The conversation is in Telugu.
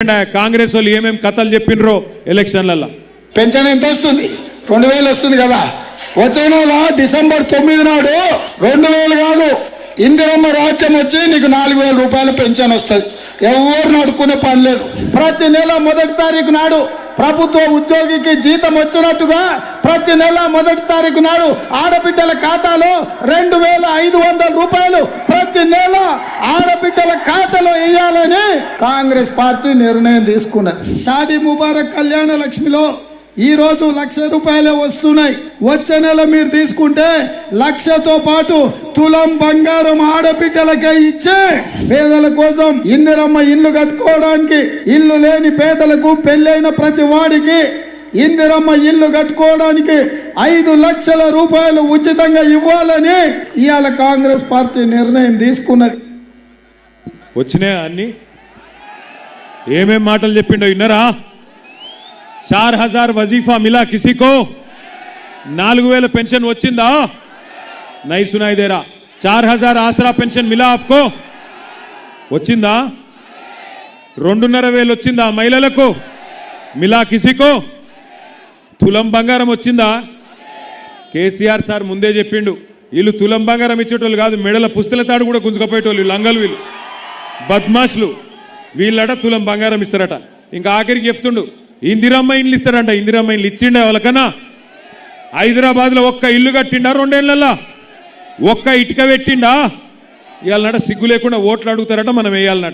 చెప్పండి కాంగ్రెస్ వాళ్ళు ఏమేమి కథలు చెప్పినరో ఎలక్షన్లలో. పెన్షన్ ఎంత వస్తుంది? 2000 వస్తుంది కదా. వచ్చే నెల డిసెంబర్ 9 నాడు 2000 కాదు, ఇందిరమ్మ రాజ్యం వచ్చి నీకు 4000 రూపాయల పెన్షన్ వస్తుంది. ఎవరు నడుకునే పని లేదు. ప్రతి నెల 1వ తారీఖు నాడు ప్రభుత్వ ఉద్యోగికి జీతం వచ్చినట్టుగా ప్రతి నెల 1వ తారీఖు నాడు ఆడబిడ్డల ఖాతాలో 2500 రూపాయలు ప్రతి నెల ఆడబిడ్డల ఖాతాలో వేయాలని కాంగ్రెస్ పార్టీ నిర్ణయం తీసుకున్నది. షాదీ ముబారక్ కళ్యాణ లక్ష్మిలో ఈ రోజు 1,00,000 రూపాయలే వస్తున్నాయి. వచ్చే నెల మీరు తీసుకుంటే 1,00,000తో పాటు తులం బంగారం ఆడబిడ్డలకే ఇచ్చే పేదల కోసం ఇందిరమ్మ ఇల్లు కట్టుకోవడానికి, ఇల్లు లేని పేదలకు, పెళ్ళైన ప్రతి వాడికి ఇందిరమ్మ ఇల్లు కట్టుకోవడానికి 5 లక్షల రూపాయలు ఉచితంగా ఇవ్వాలని ఇవాళ కాంగ్రెస్ పార్టీ నిర్ణయం తీసుకున్నది. వచ్చినాయా అన్ని? ఏమేం మాటలు చెప్పిండో విన్నారా? 4000 वजीफा मिला किसी को? 4000 पेंशन వచ్చిందా? नहीं सुनाई दे रहा. 4000 आसरा पेंशन मिला आपको? వచ్చిందా? 2,500 వచ్చిందా మహిళలకు? మిలా కిసికో? తులం బంగారం వచ్చిందా? కేసీఆర్ సార్ ముందే చెప్పిండు, వీళ్ళు తులం బంగారం ఇచ్చేటోళ్ళు కాదు, మెడల పుస్తల తాడు కూడా గుంజుకపోయేటోళ్ళు లంగలు, వీళ్ళు బద్మాష్లు. వీళ్ళట తులం బంగారం ఇస్తారట. ఇంకా ఆఖరికి చెప్తుండు ఇందిరమ్మ ఇండ్లు ఇస్తారంట. ఇందిరమ్మ ఇండ్లు ఇచ్చిండే వాళ్ళకన్నా? హైదరాబాద్లో ఒక్క ఇల్లు కట్టిండా 2 ఏళ్లలో? ఒక్క ఇటుక పెట్టిండా? ఇవాళ సిగ్గు లేకుండా ఓట్లు అడుగుతారట, మనం వేయాలన్నట.